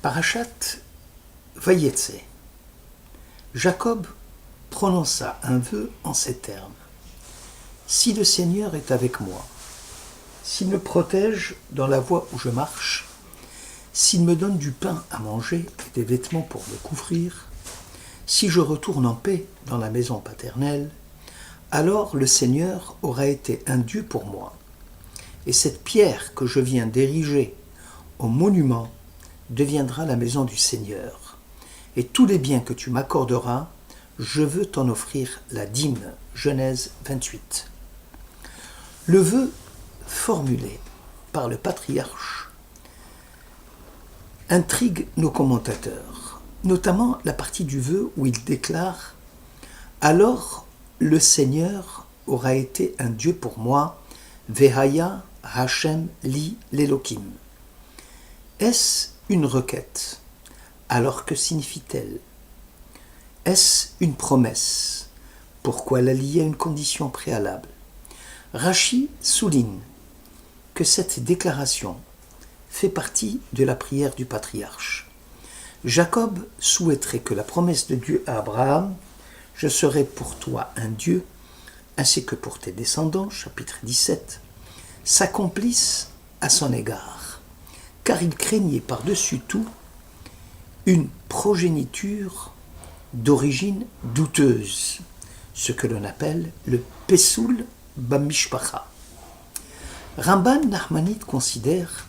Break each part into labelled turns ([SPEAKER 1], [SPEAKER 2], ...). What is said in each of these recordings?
[SPEAKER 1] Parashat Vayetse. Jacob prononça un vœu en ces termes. Si le Seigneur est avec moi, s'il me protège dans la voie où je marche, s'il me donne du pain à manger et des vêtements pour me couvrir, si je retourne en paix dans la maison paternelle, alors le Seigneur aura été un Dieu pour moi. Et cette pierre que je viens d'ériger au monument deviendra la maison du Seigneur. Et tous les biens que tu m'accorderas, je veux t'en offrir la dîme. Genèse 28. Le vœu formulé par le patriarche intrigue nos commentateurs, notamment la partie du vœu où il déclare « Alors le Seigneur aura été un Dieu pour moi, Vehaya Hashem li l'Elokim ». Est-ce une requête? Alors que signifie-t-elle? Est-ce une promesse? Pourquoi la lier à une condition préalable? Rachi souligne que cette déclaration fait partie de la prière du patriarche. Jacob souhaiterait que la promesse de Dieu à Abraham « Je serai pour toi un Dieu, ainsi que pour tes descendants » chapitre 17, s'accomplisse à son égard, car il craignait par-dessus tout une progéniture d'origine douteuse, ce que l'on appelle le Pesoul Bamishpacha. Ramban Nachmanide considère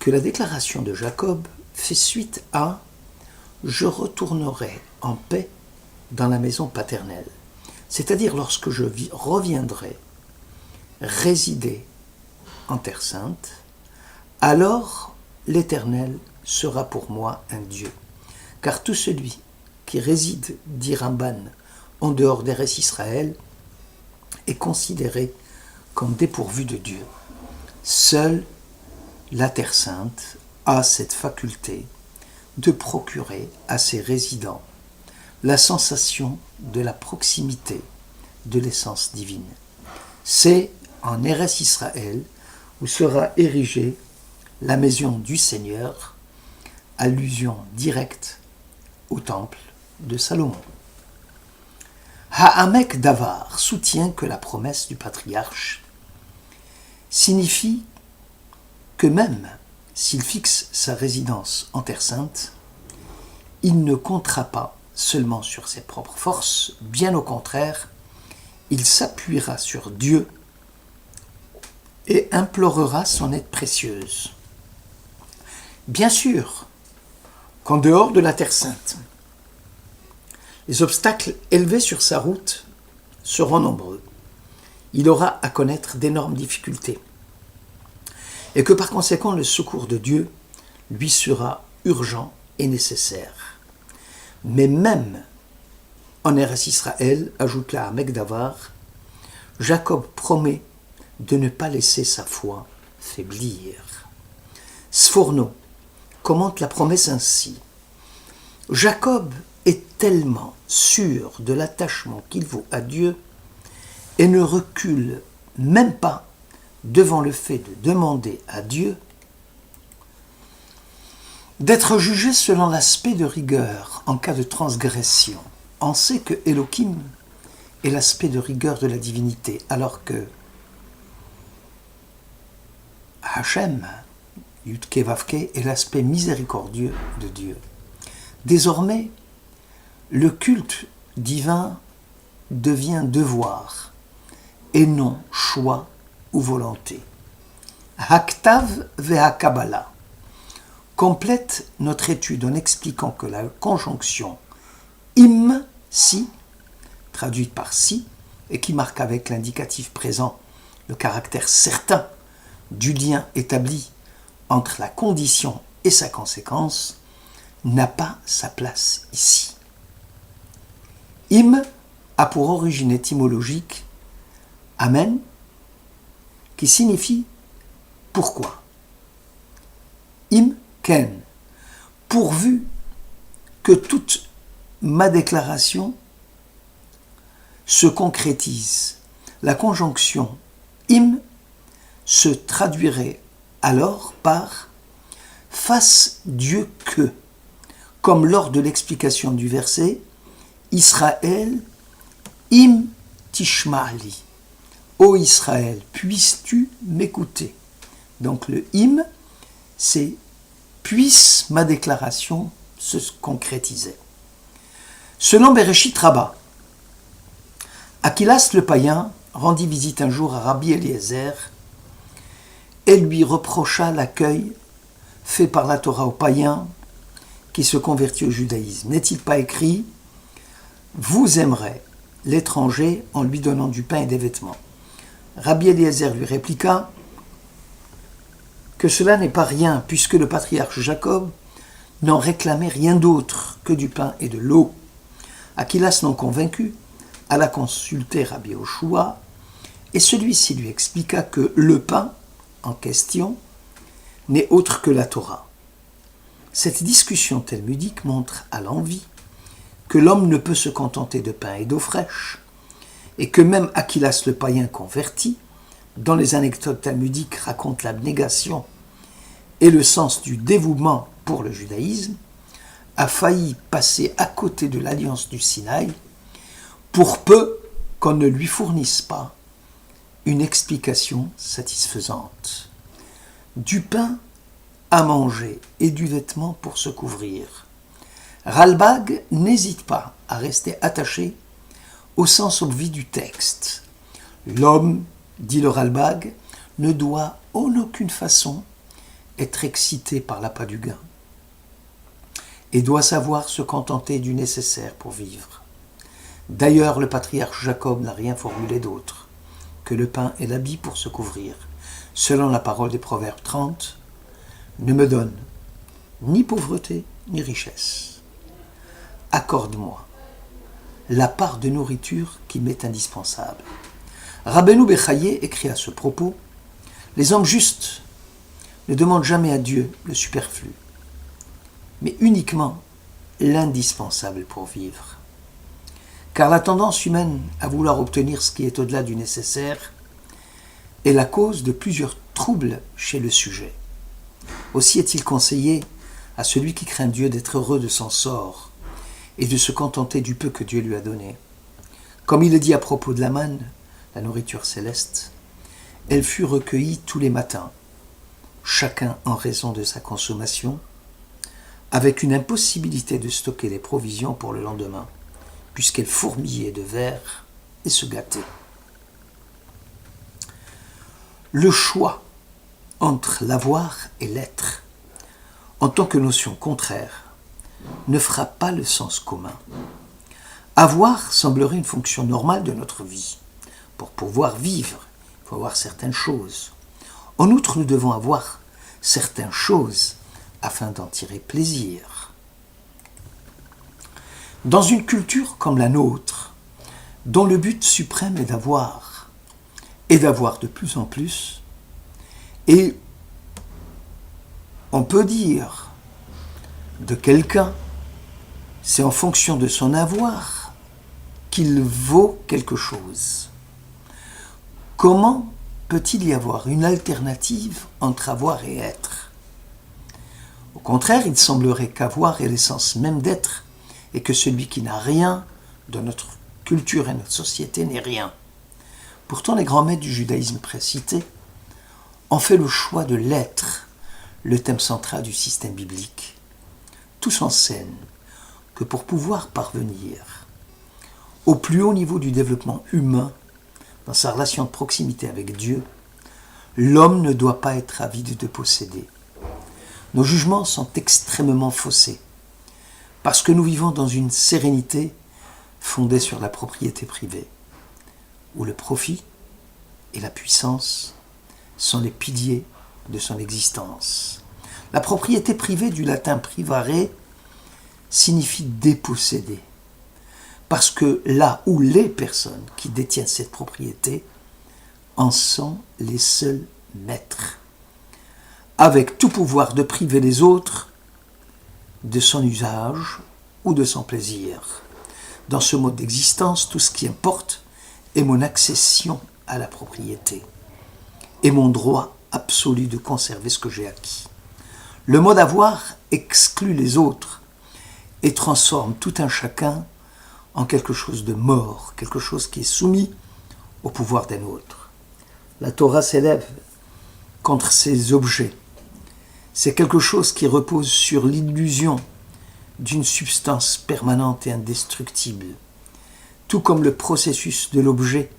[SPEAKER 1] que la déclaration de Jacob fait suite à « Je retournerai en paix dans la maison paternelle », c'est-à-dire lorsque je reviendrai résider en Terre Sainte, alors l'Éternel sera pour moi un Dieu. Car tout celui qui réside, dit Ramban, en dehors d'Eretz Israël, est considéré comme dépourvu de Dieu. Seule la Terre Sainte a cette faculté de procurer à ses résidents la sensation de la proximité de l'essence divine. C'est en Eretz Israël où sera érigée la maison du Seigneur, allusion directe au temple de Salomon. Ha'amek Davar soutient que la promesse du patriarche signifie que même s'il fixe sa résidence en Terre Sainte, il ne comptera pas seulement sur ses propres forces, bien au contraire, il s'appuiera sur Dieu et implorera son aide précieuse. Bien sûr qu'en dehors de la Terre Sainte, les obstacles élevés sur sa route seront nombreux. Il aura à connaître d'énormes difficultés et que par conséquent le secours de Dieu lui sera urgent et nécessaire. Mais même en Eretz Israël, ajoute la Ha'amek Davar, Jacob promet de ne pas laisser sa foi faiblir. Sforno commente la promesse ainsi. Jacob est tellement sûr de l'attachement qu'il vaut à Dieu et ne recule même pas devant le fait de demander à Dieu d'être jugé selon l'aspect de rigueur en cas de transgression. On sait que Elohim est l'aspect de rigueur de la divinité, alors que Hachem, Yudke Vavke, est l'aspect miséricordieux de Dieu. Désormais, le culte divin devient devoir et non choix ou volonté. Haktav ve'hakabala complète notre étude en expliquant que la conjonction im, si, traduite par si, et qui marque avec l'indicatif présent le caractère certain du lien établi entre la condition et sa conséquence, n'a pas sa place ici. Im a pour origine étymologique amen, qui signifie pourquoi. Im ken, pourvu que toute ma déclaration se concrétise. La conjonction im se traduirait alors par fasse Dieu que, comme lors de l'explication du verset, Israël, im tishma'ali. Ô Israël, puisses-tu m'écouter? Donc le im, c'est puisse ma déclaration se concrétiser. Selon Bereshit Rabbah, Achilas le païen rendit visite un jour à Rabbi Eliezer et lui reprocha l'accueil fait par la Torah aux païens qui se convertit au judaïsme. N'est-il pas écrit « Vous aimerez l'étranger en lui donnant du pain et des vêtements » Rabbi Eliezer lui répliqua que cela n'est pas rien, puisque le patriarche Jacob n'en réclamait rien d'autre que du pain et de l'eau. Achilas, non convaincu, alla consulter Rabbi Yoshua, et celui-ci lui expliqua que le pain en question n'est autre que la Torah. Cette discussion talmudique montre à l'envi que l'homme ne peut se contenter de pain et d'eau fraîche, et que même Achilas le païen converti, dans les anecdotes talmudiques, raconte l'abnégation et le sens du dévouement pour le judaïsme, a failli passer à côté de l'alliance du Sinaï pour peu qu'on ne lui fournisse pas une explication satisfaisante. Du pain à manger et du vêtement pour se couvrir. Ralbag n'hésite pas à rester attaché au sens obvi du texte. L'homme, dit le Ralbag, ne doit en aucune façon être excité par l'appât du gain et doit savoir se contenter du nécessaire pour vivre. D'ailleurs, le patriarche Jacob n'a rien formulé d'autre que le pain et l'habit pour se couvrir. Selon la parole des Proverbes 30, ne me donne ni pauvreté ni richesse. Accorde-moi la part de nourriture qui m'est indispensable. Rabbeinu Bechaye écrit à ce propos, les hommes justes ne demandent jamais à Dieu le superflu, mais uniquement l'indispensable pour vivre. Car la tendance humaine à vouloir obtenir ce qui est au-delà du nécessaire est la cause de plusieurs troubles chez le sujet. Aussi est-il conseillé à celui qui craint Dieu d'être heureux de son sort et de se contenter du peu que Dieu lui a donné. Comme il est dit à propos de la manne, la nourriture céleste, elle fut recueillie tous les matins, chacun en raison de sa consommation, avec une impossibilité de stocker les provisions pour le lendemain, puisqu'elle fourmillait de vers et se gâtait. Le choix entre l'avoir et l'être, en tant que notion contraire, ne fera pas le sens commun. Avoir semblerait une fonction normale de notre vie. Pour pouvoir vivre, il faut avoir certaines choses. En outre, nous devons avoir certaines choses afin d'en tirer plaisir. Dans une culture comme la nôtre, dont le but suprême est d'avoir, et d'avoir de plus en plus, et on peut dire de quelqu'un, c'est en fonction de son avoir qu'il vaut quelque chose. Comment peut-il y avoir une alternative entre avoir et être? Au contraire, il semblerait qu'avoir est l'essence même d'être et que celui qui n'a rien dans notre culture et notre société n'est rien. Pourtant, les grands maîtres du judaïsme précité ont fait le choix de l'être, le thème central du système biblique. Tous enseignent que pour pouvoir parvenir au plus haut niveau du développement humain, dans sa relation de proximité avec Dieu, l'homme ne doit pas être avide de posséder. Nos jugements sont extrêmement faussés, parce que nous vivons dans une sérénité fondée sur la propriété privée, où le profit et la puissance sont les piliers de son existence. La propriété privée, du latin privare, signifie déposséder, parce que là où les personnes qui détiennent cette propriété en sont les seuls maîtres, avec tout pouvoir de priver les autres de son usage ou de son plaisir. Dans ce mode d'existence, tout ce qui importe est mon accession à la propriété et mon droit absolu de conserver ce que j'ai acquis. Le mot d'avoir exclut les autres et transforme tout un chacun en quelque chose de mort, quelque chose qui est soumis au pouvoir d'un autre. La Torah s'élève contre ces objets. C'est quelque chose qui repose sur l'illusion d'une substance permanente et indestructible, tout comme le processus de l'objet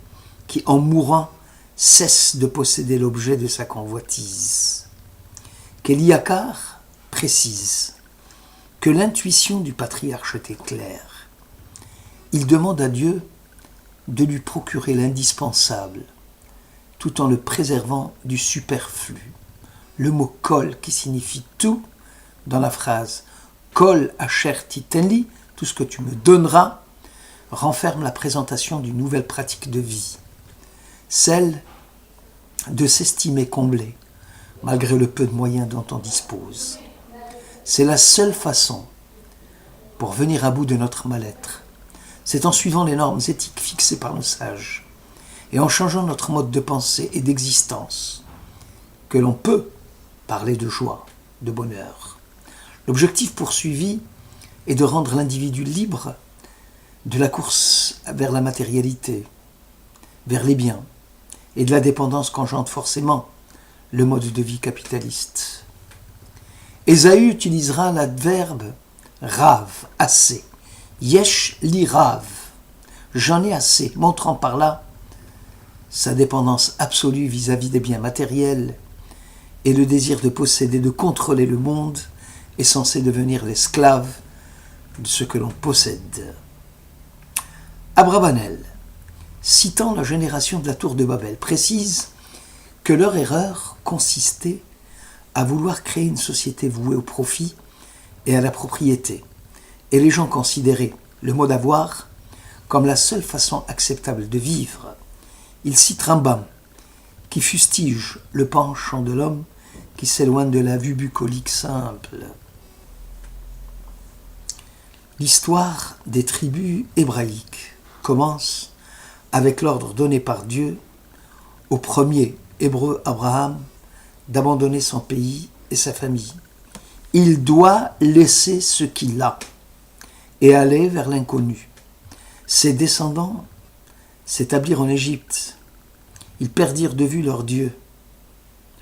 [SPEAKER 1] qui, en mourant, cesse de posséder l'objet de sa convoitise. Kéliakar précise que l'intuition du patriarche était claire. Il demande à Dieu de lui procurer l'indispensable, tout en le préservant du superflu. Le mot kol, qui signifie tout, dans la phrase kol asher titenli, tout ce que tu me donneras, renferme la présentation d'une nouvelle pratique de vie, celle de s'estimer comblé, malgré le peu de moyens dont on dispose. C'est la seule façon pour venir à bout de notre mal-être. C'est en suivant les normes éthiques fixées par nos sages et en changeant notre mode de pensée et d'existence que l'on peut parler de joie, de bonheur. L'objectif poursuivi est de rendre l'individu libre de la course vers la matérialité, vers les biens et de la dépendance qu'engendre forcément le mode de vie capitaliste. Ésaü utilisera l'adverbe rav, assez. Yesh li rav, j'en ai assez, montrant par là sa dépendance absolue vis-à-vis des biens matériels et le désir de posséder, de contrôler le monde est censé devenir l'esclave de ce que l'on possède. Abravanel, citant la génération de la tour de Babel, précise que leur erreur consistait à vouloir créer une société vouée au profit et à la propriété, et les gens considéraient le mot d'avoir comme la seule façon acceptable de vivre. Il cite Rambam, qui fustige le penchant de l'homme qui s'éloigne de la vue bucolique simple. L'histoire des tribus hébraïques commence avec l'ordre donné par Dieu au premier hébreu Abraham d'abandonner son pays et sa famille. Il doit laisser ce qu'il a et aller vers l'inconnu. Ses descendants s'établirent en Égypte. Ils perdirent de vue leur Dieu,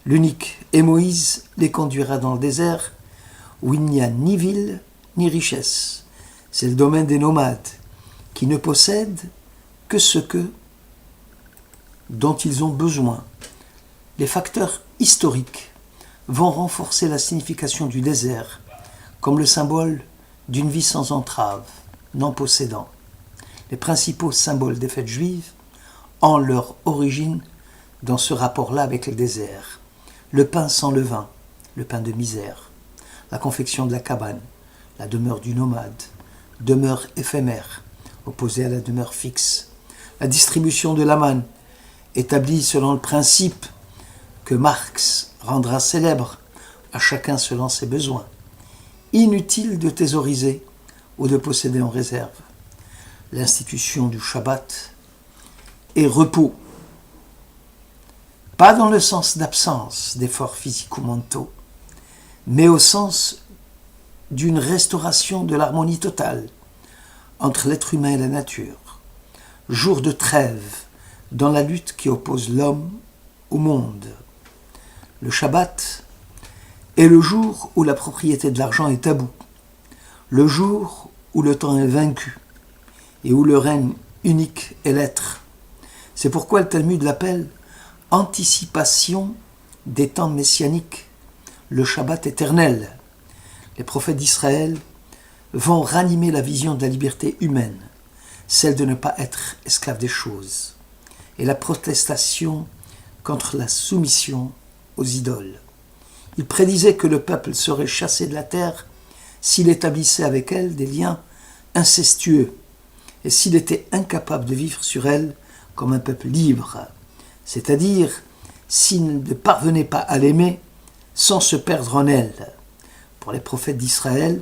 [SPEAKER 1] l'unique, et Moïse les conduira dans le désert où il n'y a ni ville ni richesse. C'est le domaine des nomades qui ne possèdent que ce dont ils ont besoin. Les facteurs historiques vont renforcer la signification du désert comme le symbole d'une vie sans entrave, non possédant. Les principaux symboles des fêtes juives ont leur origine dans ce rapport-là avec le désert. Le pain sans levain, le pain de misère, la confection de la cabane, la demeure du nomade, demeure éphémère, opposée à la demeure fixe, la distribution de la manne, établie selon le principe que Marx rendra célèbre, à chacun selon ses besoins. Inutile de thésauriser ou de posséder en réserve. L'institution du Shabbat est repos, pas dans le sens d'absence d'efforts physiques ou mentaux, mais au sens d'une restauration de l'harmonie totale entre l'être humain et la nature. Jour de trêve dans la lutte qui oppose l'homme au monde. Le Shabbat est le jour où la propriété de l'argent est taboue, le jour où le temps est vaincu et où le règne unique est l'être. C'est pourquoi le Talmud l'appelle anticipation des temps messianiques, le Shabbat éternel. Les prophètes d'Israël vont ranimer la vision de la liberté humaine, celle de ne pas être esclave des choses, et la protestation contre la soumission aux idoles. Il prédisait que le peuple serait chassé de la terre s'il établissait avec elle des liens incestueux et s'il était incapable de vivre sur elle comme un peuple libre, c'est-à-dire s'il ne parvenait pas à l'aimer sans se perdre en elle. Pour les prophètes d'Israël,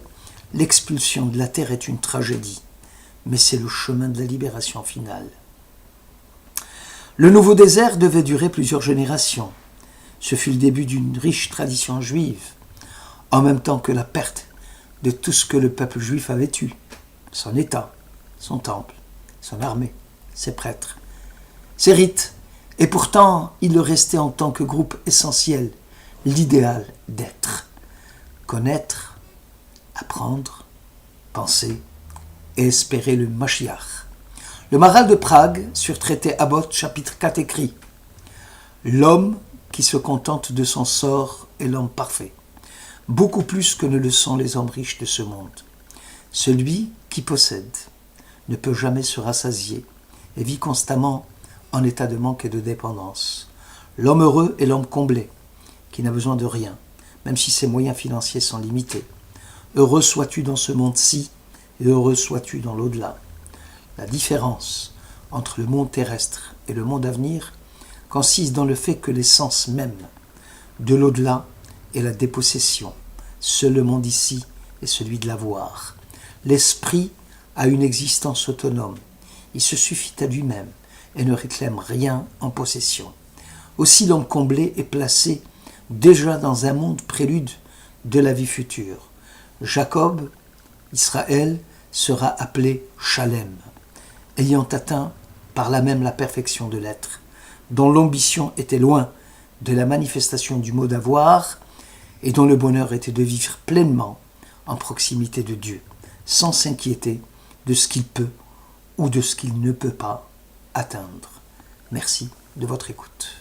[SPEAKER 1] l'expulsion de la terre est une tragédie, mais c'est le chemin de la libération finale. Le nouveau désert devait durer plusieurs générations. Ce fut le début d'une riche tradition juive. en même temps que la perte de tout ce que le peuple juif avait eu, son État, son temple, son armée, ses prêtres, ses rites. Et pourtant, il leur restait en tant que groupe essentiel l'idéal d'être, connaître, apprendre, penser et espérer le Mashiach. Le Maharal de Prague, sur traité Abot, chapitre 4, écrit « L'homme qui se contente de son sort est l'homme parfait, beaucoup plus que ne le sont les hommes riches de ce monde. Celui qui possède ne peut jamais se rassasier et vit constamment en état de manque et de dépendance. L'homme heureux est l'homme comblé, qui n'a besoin de rien, même si ses moyens financiers sont limités. Heureux sois-tu dans ce monde-ci, et heureux sois-tu dans l'au-delà. La différence entre le monde terrestre et le monde à venir consiste dans le fait que l'essence même de l'au-delà est la dépossession. Seul le monde ici est celui de l'avoir. L'esprit a une existence autonome. Il se suffit à lui-même et ne réclame rien en possession. Aussi l'homme comblé est placé déjà dans un monde prélude de la vie future. Jacob, Israël, sera appelé Shalem, ayant atteint par là même la perfection de l'être, dont l'ambition était loin de la manifestation du mot d'avoir et dont le bonheur était de vivre pleinement en proximité de Dieu, sans s'inquiéter de ce qu'il peut ou de ce qu'il ne peut pas atteindre. Merci de votre écoute.